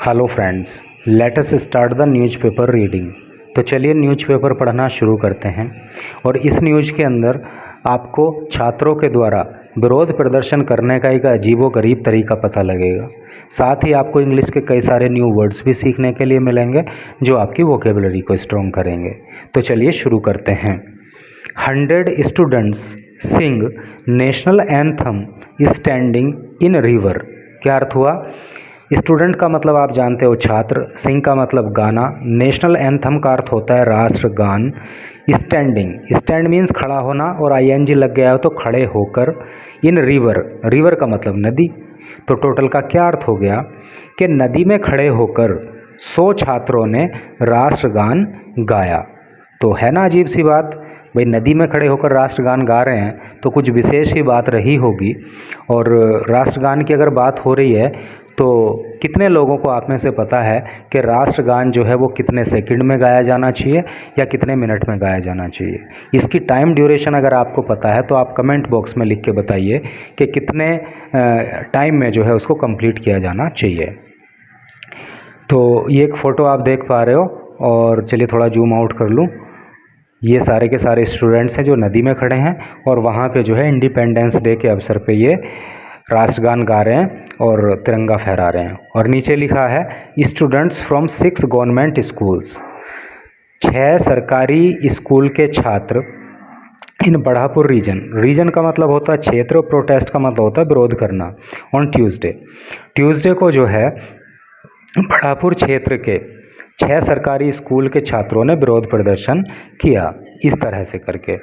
Hello friends, let us start the newspaper reading. तो चलिए newspaper पढ़ना शुरू करते हैं। और इस न्यूज़ के अंदर आपको छात्रों के द्वारा विरोध प्रदर्शन करने का एक अजीबोगरीब तरीका पता लगेगा। साथ ही आपको इंग्लिश के कई सारे न्यू वर्ड्स भी सीखने के लिए मिलेंगे जो आपकी वोकेबलरी को स्ट्रॉन्ग करेंगे। तो चलिए शुरू करते हैं। 100 students sing national anthem standing in river. क्या अर्थ हुआ? स्टूडेंट का मतलब आप जानते हो छात्र, सिंग का मतलब गाना, नेशनल एंथम का अर्थ होता है राष्ट्रगान। स्टैंडिंग, स्टैंड मीन्स खड़ा होना और आईएनजी लग गया हो तो खड़े होकर। इन रिवर, रिवर का मतलब नदी। तो टोटल का क्या अर्थ हो गया कि नदी में खड़े होकर 100 छात्रों ने राष्ट्रगान गाया। तो है ना अजीब सी बात, भाई नदी में खड़े होकर राष्ट्रगान गा रहे हैं तो कुछ विशेष ही बात रही होगी। और राष्ट्रगान की अगर बात हो रही है तो कितने लोगों को आप में से पता है कि राष्ट्रगान जो है वो कितने सेकंड में गाया जाना चाहिए या कितने मिनट में गाया जाना चाहिए? इसकी टाइम ड्यूरेशन अगर आपको पता है तो आप कमेंट बॉक्स में लिख के बताइए कि कितने टाइम में जो है उसको कंप्लीट किया जाना चाहिए। तो ये एक फ़ोटो आप देख पा रहे हो, और चलिए थोड़ा जूम आउट कर लूँ। ये सारे के सारे स्टूडेंट्स हैं जो नदी में खड़े हैं और वहाँ पे जो है इंडिपेंडेंस डे के अवसर पे ये राष्ट्रगान गा रहे हैं और तिरंगा फहरा रहे हैं। और नीचे लिखा है स्टूडेंट्स फ्रॉम 6 गवर्नमेंट स्कूल्स। 6 सरकारी स्कूल के छात्र इन बढ़ापुर रीजन, रीजन का मतलब होता है क्षेत्र, प्रोटेस्ट का मतलब होता है विरोध करना। ऑन ट्यूसडे को जो है बढ़ापुर क्षेत्र के 6 सरकारी स्कूल के छात्रों ने विरोध प्रदर्शन किया इस तरह से करके।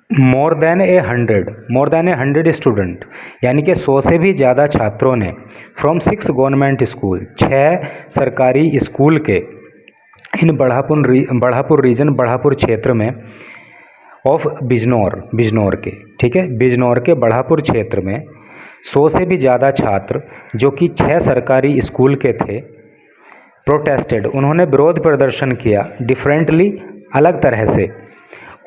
मोर देन ए 100 स्टूडेंट, यानी कि 100 से भी ज़्यादा छात्रों ने फ्रॉम 6 गवर्नमेंट स्कूल, 6 सरकारी स्कूल के इन बढ़ापुर रीजन, बढ़ापुर क्षेत्र में ऑफ बिजनौर के, ठीक है, बिजनौर के बढ़ापुर क्षेत्र में 100 से भी ज़्यादा छात्र जो कि 6 सरकारी स्कूल के थे, प्रोटेस्टेड, उन्होंने विरोध प्रदर्शन किया डिफरेंटली, अलग तरह से।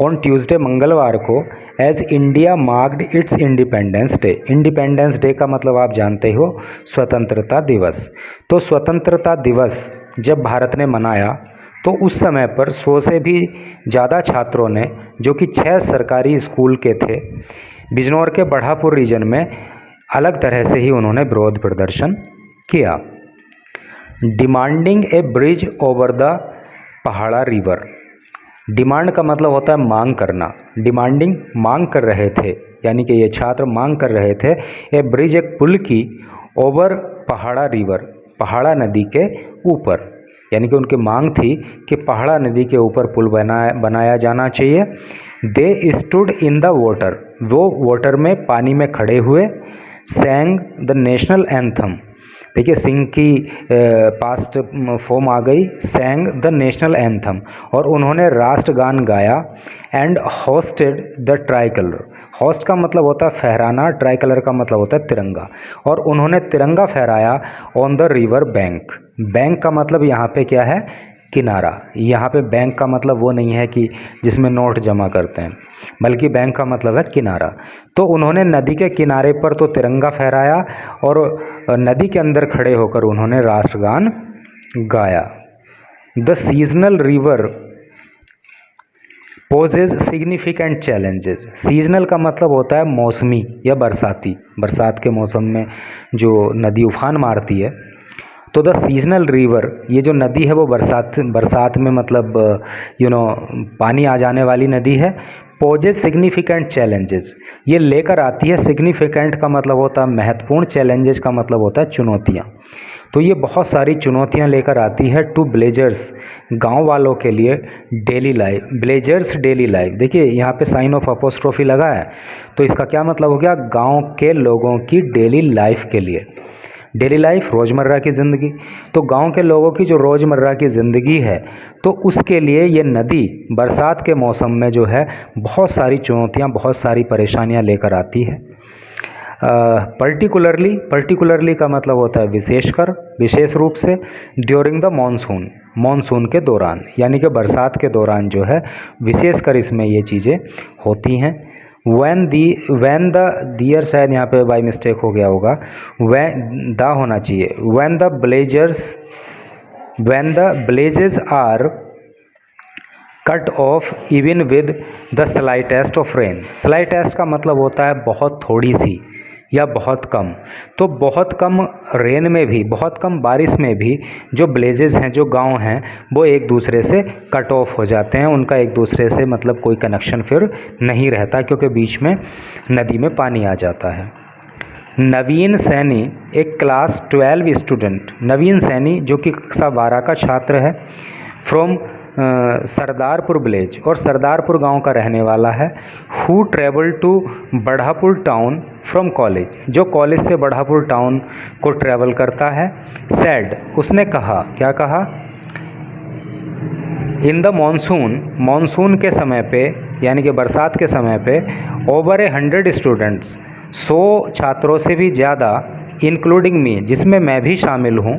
ऑन ट्यूसडे, मंगलवार को, as India marked its independence day. Independence day का मतलब आप जानते हो स्वतंत्रता दिवस। तो स्वतंत्रता दिवस जब भारत ने मनाया तो उस समय पर 100 से भी ज़्यादा छात्रों ने जो कि 6 सरकारी स्कूल के थे बिजनौर के बढ़ापुर रीजन में, अलग तरह से ही उन्होंने विरोध प्रदर्शन किया। Demanding A bridge over the Pahada river. Demand का मतलब होता है मांग करना। डिमांडिंग, मांग कर रहे थे, यानी कि ये छात्र मांग कर रहे थे ए ब्रिज, एक पुल की, ओवर पहाड़ा रिवर, पहाड़ा नदी के ऊपर, यानी कि उनकी मांग थी कि पहाड़ा नदी के ऊपर पुल बनाया जाना चाहिए। They stood in the water, वो वाटर में, पानी में खड़े हुए। सैंग द नेशनल एंथम, देखिए सिंग की पास्ट फॉर्म आ गई, सैंग द नेशनल एंथम, और उन्होंने राष्ट्रगान गाया। And hosted the try colour, host का मतलब होता है फहराना, ट्राई कलर का मतलब होता है तिरंगा, और उन्होंने तिरंगा फहराया on the river bank. Bank का मतलब यहाँ पे क्या है? किनारा। यहाँ पे बैंक का मतलब वो नहीं है कि जिसमें नोट जमा करते हैं, बल्कि बैंक का मतलब है किनारा। तो उन्होंने नदी के किनारे पर तो तिरंगा फहराया और नदी के अंदर खड़े होकर उन्होंने राष्ट्रगान गाया। The seasonal river poses significant challenges. Seasonal का मतलब होता है मौसमी या बरसाती, बरसात के मौसम में जो नदी उफान मारती है। तो द सीजनल रिवर, ये जो नदी है वो बरसात में मतलब पानी आ जाने वाली नदी है। पोजेज सिग्निफिकेंट चैलेंजेस, ये लेकर आती है, सिग्निफिकेंट का मतलब होता है महत्वपूर्ण, चैलेंजेस का मतलब होता है चुनौतियाँ। तो ये बहुत सारी चुनौतियाँ लेकर आती है टू विलेजर्स, गांव वालों के लिए, daily life, villagers daily life. देखिए यहाँ पे साइन ऑफ अपोस्ट्रोफी लगा है, तो इसका क्या मतलब हो गया? गांव के लोगों की डेली लाइफ के लिए। डेली लाइफ, रोज़मर्रा की ज़िंदगी। तो गांव के लोगों की जो रोज़मर्रा की ज़िंदगी है तो उसके लिए ये नदी बरसात के मौसम में जो है बहुत सारी चुनौतियाँ, बहुत सारी परेशानियाँ लेकर आती है। पर्टिकुलरली का मतलब होता है विशेषकर, विशेष रूप से। ड्यूरिंग द मानसून के दौरान, यानी कि बरसात के दौरान जो है विशेषकर इसमें ये चीज़ें होती हैं। वैन द दियर, शायद यहाँ पे बाई मिस्टेक हो गया होगा, वैन द होना चाहिए, when the villages are cut off even with the slightest of rain. Slightest का मतलब होता है बहुत थोड़ी सी या बहुत कम। तो बहुत कम रेन में भी, बहुत कम बारिश में भी जो ब्लेजेस हैं, जो गांव हैं, वो एक दूसरे से कट ऑफ हो जाते हैं। उनका एक दूसरे से मतलब कोई कनेक्शन फिर नहीं रहता, क्योंकि बीच में नदी में पानी आ जाता है। नवीन सैनी एक क्लास 12 स्टूडेंट, नवीन सैनी जो कि कक्षा 12 का छात्र है, फ्रॉम सरदारपुर विलेज, और सरदारपुर गांव का रहने वाला है, who travel to Badhapur town from college, जो कॉलेज से बढ़ापुर टाउन को ट्रेवल करता है। सैड, उसने कहा, क्या कहा, इन द मानसून के समय पे, यानी कि बरसात के समय पे, ओवर 100 स्टूडेंट्स, 100 छात्रों से भी ज़्यादा, इंक्लूडिंग मी, जिसमें मैं भी शामिल हूँ,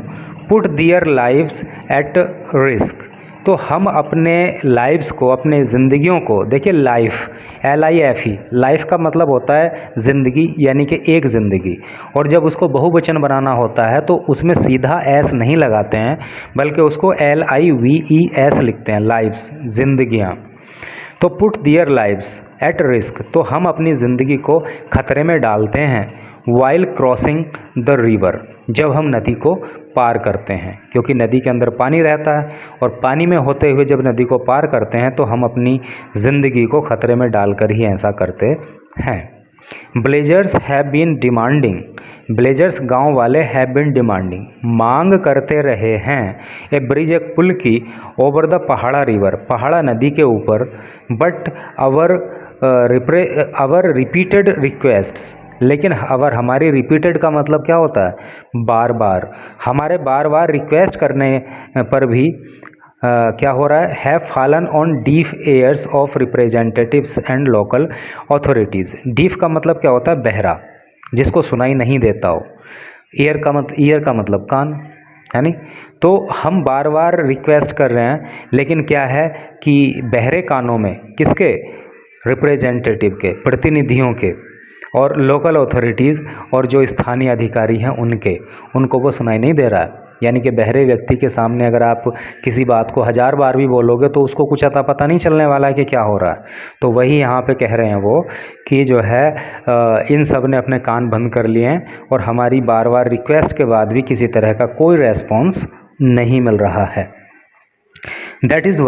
put their lives at risk, तो हम अपने लाइव्स को, अपने ज़िंदगियों को, देखिए लाइफ, LIFE, लाइफ का मतलब होता है ज़िंदगी, यानी कि एक ज़िंदगी, और जब उसको बहुवचन बनाना होता है तो उसमें सीधा एस नहीं लगाते हैं, बल्कि उसको LIVES लिखते हैं, लाइव्स, ज़िंदगियाँ। तो put their lives at risk, तो हम अपनी ज़िंदगी को खतरे में डालते हैं, वाइल क्रॉसिंग द रिवर, जब हम नदी को पार करते हैं, क्योंकि नदी के अंदर पानी रहता है, और पानी में होते हुए जब नदी को पार करते हैं तो हम अपनी ज़िंदगी को खतरे में डालकर ही ऐसा करते हैं। Villagers have been demanding, villagers गांव वाले हैव बीन डिमांडिंग, मांग करते रहे हैं, ए ब्रिज, एक पुल की, ओवर द पहाड़ा रिवर, पहाड़ा नदी के ऊपर, बट आवर रिपीटेड रिक्वेस्ट्स, लेकिन अवर, हमारी रिपीटेड का मतलब क्या होता है, बार बार, हमारे बार बार रिक्वेस्ट करने पर भी क्या हो रहा है, have fallen on deaf ears of representatives and local authorities. Deaf का मतलब क्या होता है, बहरा, जिसको सुनाई नहीं देता हो। ईयर का मतलब कान, है नहीं। तो हम बार बार रिक्वेस्ट कर रहे हैं, लेकिन क्या है कि बहरे कानों में, किसके, रिप्रेजेंटेटिव के, प्रतिनिधियों के, और लोकल अथॉरिटीज़, और जो स्थानीय अधिकारी हैं उनको वो सुनाई नहीं दे रहा है। यानी कि बहरे व्यक्ति के सामने अगर आप किसी बात को 1000 बार भी बोलोगे तो उसको कुछ अता पता नहीं चलने वाला है कि क्या हो रहा है। तो वही यहाँ पे कह रहे हैं वो कि जो है इन सब ने अपने कान बंद कर लिए हैं, और हमारी बार बार रिक्वेस्ट के बाद भी किसी तरह का कोई रेस्पॉन्स नहीं मिल रहा है। दैट इज़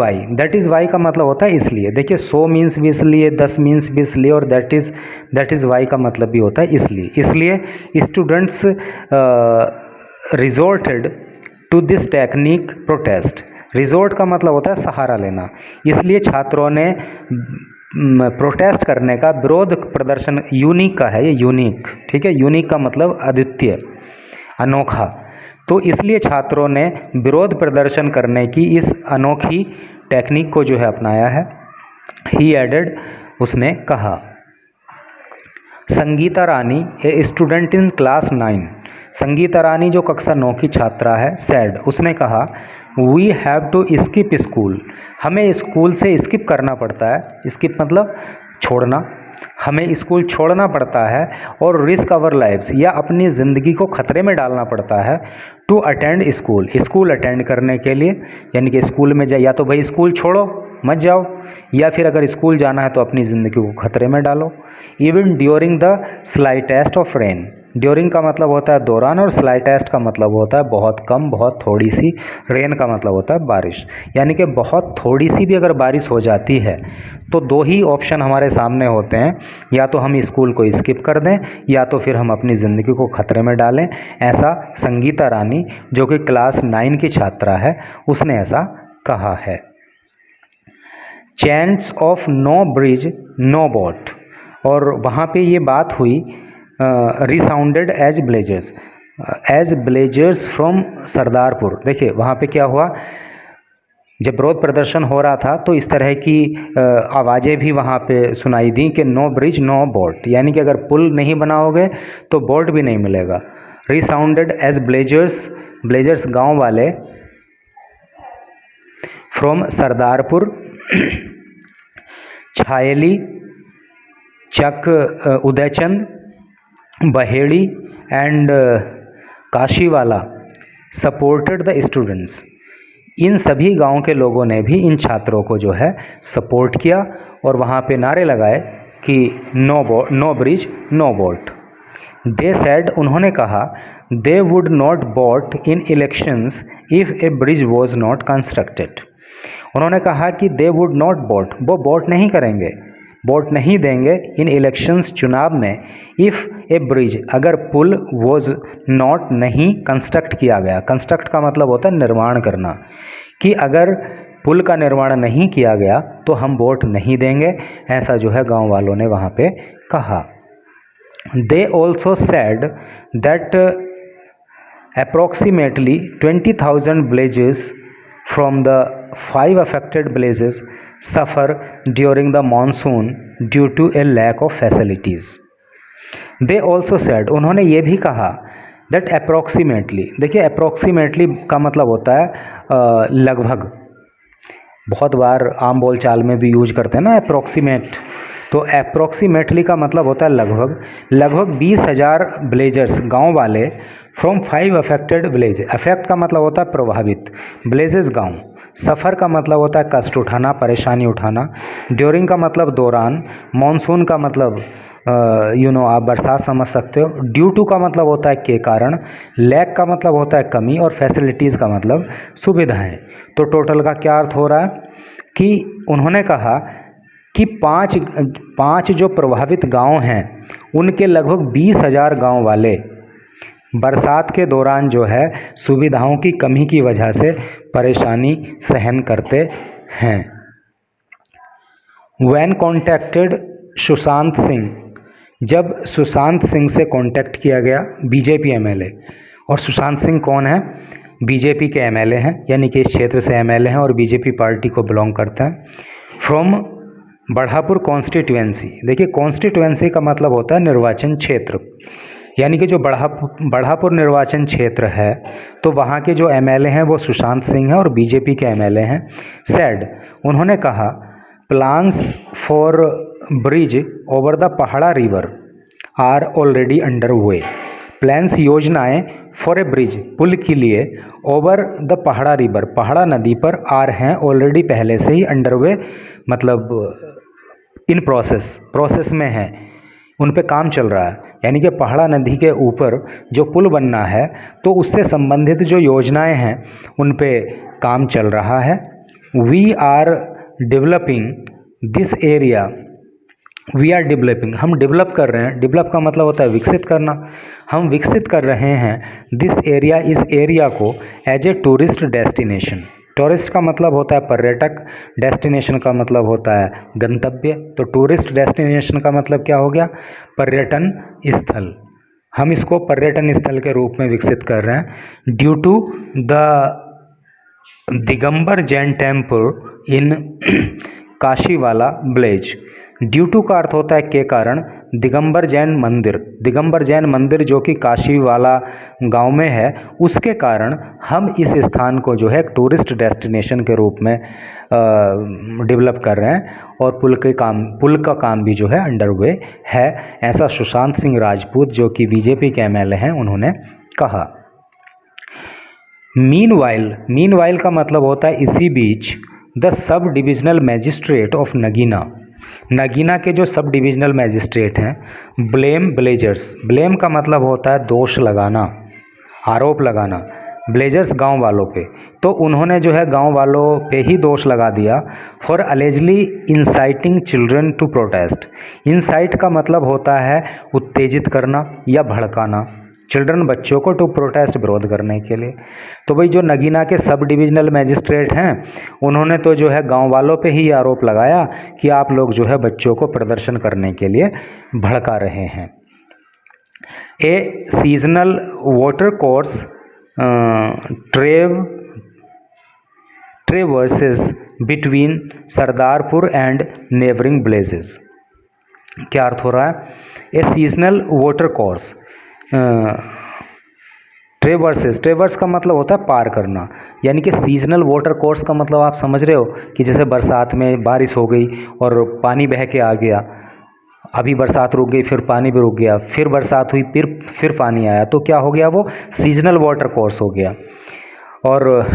वाई का मतलब होता है इसलिए। देखिए 100 मीन्स भी इसलिए, 10 मीन्स भी इसलिए, और दैट इज़ वाई का मतलब भी होता है इसलिए students resorted to this technique protest. Resort का मतलब होता है सहारा लेना, इसलिए छात्रों ने प्रोटेस्ट करने का, विरोध प्रदर्शन, यूनिक का है ये, यूनिक, ठीक है, यूनिक का मतलब अद्वितीय, अनोखा, तो इसलिए छात्रों ने विरोध प्रदर्शन करने की इस अनोखी टेक्निक को जो है अपनाया है। ही एडेड, उसने कहा। Sangeeta Rani a student in class 9, Sangeeta Rani जो कक्षा 9 की छात्रा है, सैड, उसने कहा, we have to skip school, हमें स्कूल से स्किप करना पड़ता है, स्किप मतलब छोड़ना, हमें स्कूल छोड़ना पड़ता है, और रिस्क आवर लाइव्स, या अपनी ज़िंदगी को खतरे में डालना पड़ता है, to attend school, school attend करने के लिए, यानी कि स्कूल में या तो भाई स्कूल छोड़ो मत जाओ, या फिर अगर स्कूल जाना है तो अपनी ज़िंदगी को खतरे में डालो। Even during the slightest of rain, during का मतलब होता है दौरान, और स्लाइटेस्ट का मतलब होता है बहुत कम, बहुत थोड़ी सी, रेन का मतलब होता है बारिश, यानी कि बहुत थोड़ी सी भी अगर बारिश हो जाती है तो दो ही ऑप्शन हमारे सामने होते हैं, या तो हम स्कूल को स्किप कर दें, या तो फिर हम अपनी ज़िंदगी को खतरे में डालें। ऐसा संगीता रानी जो कि क्लास 9 की छात्रा है, उसने ऐसा कहा है। Chants of no bridge no boat, और वहाँ पे ये बात हुई, resounded as villagers from Sardarpur. देखिए वहाँ पे क्या हुआ, जब विरोध प्रदर्शन हो रहा था तो इस तरह की आवाज़ें भी वहाँ पे सुनाई दी कि नो ब्रिज नो बोट, यानी कि अगर पुल नहीं बनाओगे तो बोट भी नहीं मिलेगा। रिसाउंडेड एज ब्लेजर्स गांव वाले, from Sardarpur, Chak, Udaychand, Baheri and Kashiwala supported the students. इन सभी गांव के लोगों ने भी इन छात्रों को जो है सपोर्ट किया और वहाँ पे नारे लगाए कि no bridge no vote. They said, उन्होंने कहा, they would not vote in elections if a bridge was not constructed. उन्होंने कहा कि दे वुड नॉट वोट, वो वोट नहीं करेंगे, वोट नहीं देंगे इन इलेक्शंस, चुनाव में, इफ़ ए ब्रिज, अगर पुल वॉज नॉट, नहीं कंस्ट्रक्ट किया गया। कंस्ट्रक्ट का मतलब होता है निर्माण करना, कि अगर पुल का निर्माण नहीं किया गया तो हम वोट नहीं देंगे, ऐसा जो है गांव वालों ने वहाँ पे कहा। They also said that approximately 20,000 villages from the 5 affected villages suffer during the monsoon due to a lack of facilities. They also said, उन्होंने ये भी कहा that approximately, देखिए approximately का मतलब होता है लगभग, बहुत बार आम बोल चाल में भी यूज करते हैं ना अप्रोक्सीमेट, तो अप्रोक्सीमेटली का मतलब होता है लगभग 20,000 विलेजर्स, गांव वाले, फ्रॉम 5 अफेक्टेड विलेज। अफेक्ट का मतलब होता है प्रभावित, विलेजेस गांव, सफ़र का मतलब होता है कष्ट उठाना, परेशानी उठाना, ड्यूरिंग का मतलब दौरान, मॉनसून का मतलब आप बरसात समझ सकते हो, ड्यू टू का मतलब होता है के कारण, लैक का मतलब होता है कमी, और फैसिलिटीज़ का मतलब सुविधाएं। तो टोटल का क्या अर्थ हो रहा है कि उन्होंने कहा कि पाँच जो प्रभावित गांव हैं उनके लगभग 20,000 गांव वाले बरसात के दौरान जो है सुविधाओं की कमी की वजह से परेशानी सहन करते हैं। When contacted सुशांत सिंह, जब सुशांत सिंह से कांटेक्ट किया गया, बीजेपी एमएलए, और सुशांत सिंह कौन है, बीजेपी के एमएलए हैं, यानी कि इस क्षेत्र से एमएलए हैं और बीजेपी पार्टी को बिलोंग करते हैं। फ्रॉम बढ़ापुर कॉन्स्टिट्यूएंसी, देखिए कॉन्स्टिट्यूएंसी का मतलब होता है निर्वाचन क्षेत्र, यानी कि जो बढ़ापुर निर्वाचन क्षेत्र है तो वहाँ के जो एमएलए हैं वो सुशांत सिंह हैं और बीजेपी के एमएलए हैं। सैड, उन्होंने कहा, plans for bridge over the Pahada river are already under way. Plans, योजनाएं, फॉर ए ब्रिज, पुल के लिए, ओवर द पहाड़ा रिवर, पहाड़ा नदी पर, आर हैं, ऑलरेडी पहले से ही, अंडर वे मतलब इन प्रोसेस में है, उन पे काम चल रहा है, यानी कि पहाड़ा नदी के ऊपर जो पुल बनना है तो उससे संबंधित जो योजनाएं हैं उन पे काम चल रहा है। We are developing this area, we are developing, हम डेवलप कर रहे हैं, डेवलप का मतलब होता है विकसित करना, हम विकसित कर रहे हैं दिस एरिया, इस एरिया को, as a tourist destination. Tourist का मतलब होता है पर्यटक, डेस्टिनेशन का मतलब होता है गंतव्य, तो टूरिस्ट डेस्टिनेशन का मतलब क्या हो गया, पर्यटन स्थल। हम इसको पर्यटन स्थल के रूप में विकसित कर रहे हैं। Due to the Digambar Jain temple in Kashiwala village, due to का अर्थ होता है के कारण, दिगंबर जैन मंदिर जो कि काशीवाला गांव में है, उसके कारण हम इस स्थान को जो है टूरिस्ट डेस्टिनेशन के रूप में डेवलप कर रहे हैं, और पुल का काम भी जो है अंडरवे है, ऐसा सुशांत सिंह राजपूत जो कि बीजेपी के एमएलए हैं उन्होंने कहा। मीनवाइल का मतलब होता है इसी बीच, the sub divisional magistrate of Nagina के जो सब डिविजनल मैजिस्ट्रेट हैं, ब्लेम विलेजर्स, ब्लेम का मतलब होता है दोष लगाना, आरोप लगाना, विलेजर्स गांव वालों पे, तो उन्होंने जो है गांव वालों पे ही दोष लगा दिया, for allegedly inciting children to protest. Incite का मतलब होता है उत्तेजित करना या भड़काना, चिल्ड्रन बच्चों को, टू प्रोटेस्ट विरोध करने के लिए। तो भाई जो नगीना के सब डिविजनल मैजिस्ट्रेट हैं उन्होंने तो जो है गांव वालों पे ही आरोप लगाया कि आप लोग जो है बच्चों को प्रदर्शन करने के लिए भड़का रहे हैं। A seasonal water course traverses between Sardarpur and neighbouring villages. क्या अर्थ हो रहा है, a seasonal water course, traverse का मतलब होता है पार करना, यानी कि सीजनल वाटर कोर्स का मतलब आप समझ रहे हो कि जैसे बरसात में बारिश हो गई और पानी बह के आ गया, अभी बरसात रुक गई, फिर पानी भी रुक गया, फिर बरसात हुई, फिर पानी आया, तो क्या हो गया, वो सीजनल वाटर कोर्स हो गया। और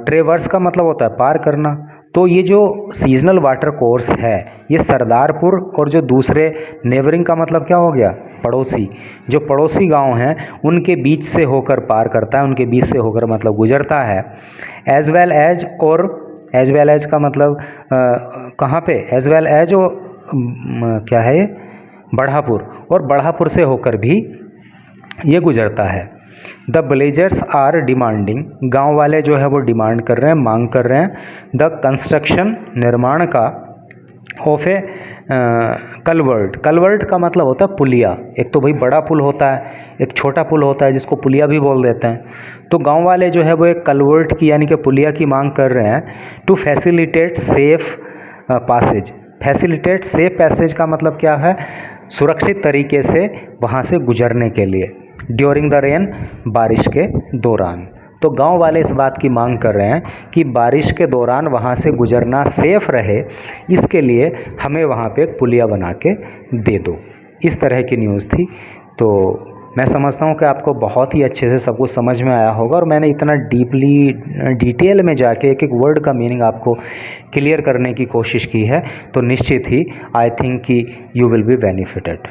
ट्रेवर्स का मतलब होता है पार करना। तो ये जो सीजनल वाटर कोर्स है, ये सरदारपुर और जो दूसरे नेबरिंग का मतलब क्या हो गया, पड़ोसी, जो पड़ोसी गांव हैं उनके बीच से होकर पार करता है, उनके बीच से होकर मतलब गुजरता है। एज वेल एज, और एज वेल एज का मतलब कहाँ पे, एज वेल एज क्या है ये, बढ़ापुर, और बढ़ापुर से होकर भी ये गुजरता है। द विलेजर्स आर डिमांडिंग, गांव वाले जो है वो डिमांड कर रहे हैं, मांग कर रहे हैं, द कंस्ट्रक्शन, निर्माण का, ऑफ ए कलवर्ट, कलवर्ट का मतलब होता है पुलिया। एक तो भाई बड़ा पुल होता है, एक छोटा पुल होता है जिसको पुलिया भी बोल देते हैं। तो गांव वाले जो है वो एक कलवर्ट की यानी कि पुलिया की मांग कर रहे हैं, to facilitate safe passage. Facilitate safe passage का मतलब क्या है, सुरक्षित तरीके से वहाँ से गुजरने के लिए, ड्यूरिंग द रेन, बारिश के दौरान। तो गांव वाले इस बात की मांग कर रहे हैं कि बारिश के दौरान वहाँ से गुजरना सेफ रहे, इसके लिए हमें वहाँ पे एक पुलिया बना के दे दो। इस तरह की न्यूज़ थी। तो मैं समझता हूँ कि आपको बहुत ही अच्छे से सब कुछ समझ में आया होगा, और मैंने इतना डीपली डिटेल में जाके एक एक वर्ड का मीनिंग आपको क्लियर करने की कोशिश की है, तो निश्चित ही आई थिंक कि यू विल बी बेनिफिटेड।